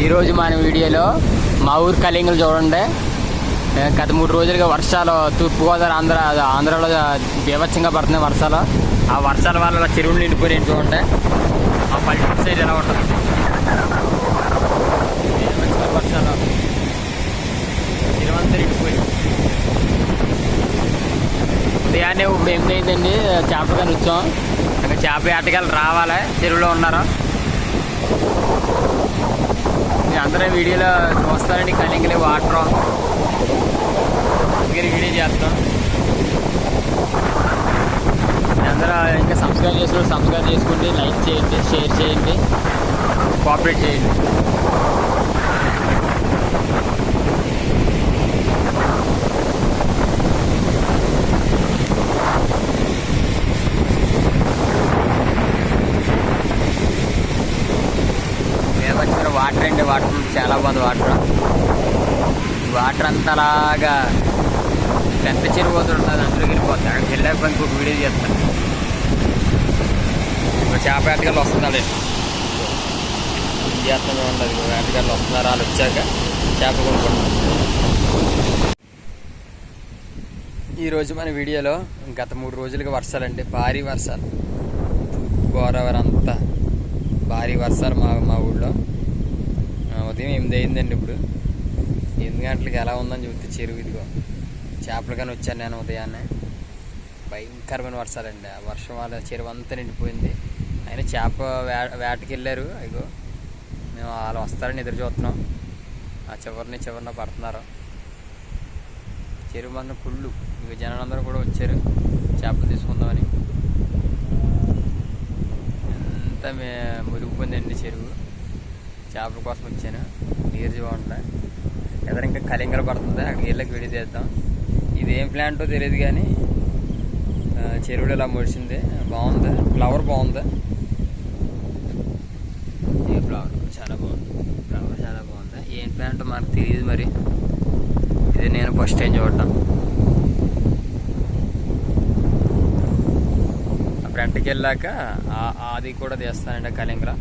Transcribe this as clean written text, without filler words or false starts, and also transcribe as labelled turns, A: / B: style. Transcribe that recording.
A: ఈరోజు మన వీడియోలో మా ఊరు కలింగలు చూడండి. గత 3 రోజులుగా వర్షాలు తూర్పుగోదావరి ఆంధ్రాలో బీభత్సంగా పడుతున్నాయి వర్షాలు. ఆ వర్షాల వల్ల చెరువులు నిండిపోయి చూడండి. ఆ పల్లెటూరు సైడ్ ఎలా ఉంటుంది వర్షాలు, చెరువు అంతా నిండిపోయి. ఉదయాన్నే ఇప్పుడు ఏమైందండి, చేపలు వచ్చాం. ఇంకా చేప వేటగాళ్ళు రావాలి, చెరువులో ఉన్నారు. అందరూ వీడియోలో చూస్తారండి. కలింగలే వాటర్ వీడియో చేస్తాం. అందరూ ఇంకా సబ్స్క్రైబ్ చేసుకోండి, లైక్ చేయండి, షేర్ చేయండి, కోఆపరేట్ చేయండి. వాటర్ అండి, వాటర్ చాలా బాగుంది. వాటర్ అంతా అలాగా పెద్ద చెరువు పోతుంటుంది, అందులోకి వెళ్ళిపోతాయి. అక్కడికి వెళ్ళాక ఇంకొక వీడియో చేస్తాను. ఇప్పుడు చేప వేటగాళ్ళు వస్తున్నాడు, చేస్తాను ఉండదు. వేటగాళ్ళు వస్తున్నారు, వాళ్ళు వచ్చాక చేప కొనుక్కుంటున్నారు. ఈరోజు మన వీడియోలో గత 3 రోజులుగా వర్షాలండి, భారీ వర్షాలు. తూర్పుగోదావరి అంతా భారీ వర్షాలు. మా ఊళ్ళో ఉదయం 8 అయిందండి. ఇప్పుడు 8 గంటలకి ఎలా ఉందని చూస్తే చెరువు ఇదిగో చేపలు కానీ వచ్చాను నేను ఉదయాన్నే. భయంకరమైన వర్షాలండి. ఆ వర్షం వల్ల చెరువు అంతా నిండిపోయింది. అయినా చేప వేటకి వెళ్ళారు. ఇగో మేము వాళ్ళు వస్తారని ఎదురు చూస్తున్నాం. ఆ చివరిన పడుతున్నారు. చెరువు మాత్రం ఫుల్లు. ఇక జనాలందరూ కూడా వచ్చారు చేపలు తీసుకుందామని. అంతా మురిగిపోయిందండి చెరువు. చేపల కోసం వచ్చాను. నీరు చూడండి, ఎదురు ఇంకా కలింగలు పడుతుంది. అక్కడికి వెళ్ళకి వీడియో చేద్దాం. ఇదేం ప్లాంటో తెలియదు కానీ చెరువులో ఇలా ముడిసింది. బాగుంది, ఫ్లవర్ బాగుంది. ఈ ఫ్లవర్ చాలా బాగుంది. ఏం ప్లాంటో మనకు తెలియదు మరి. ఇది నేను ఫస్ట్ టైం చూడటం. ఫ్రంట్కి వెళ్ళాక అది కూడా తీస్తానండి కలింగల.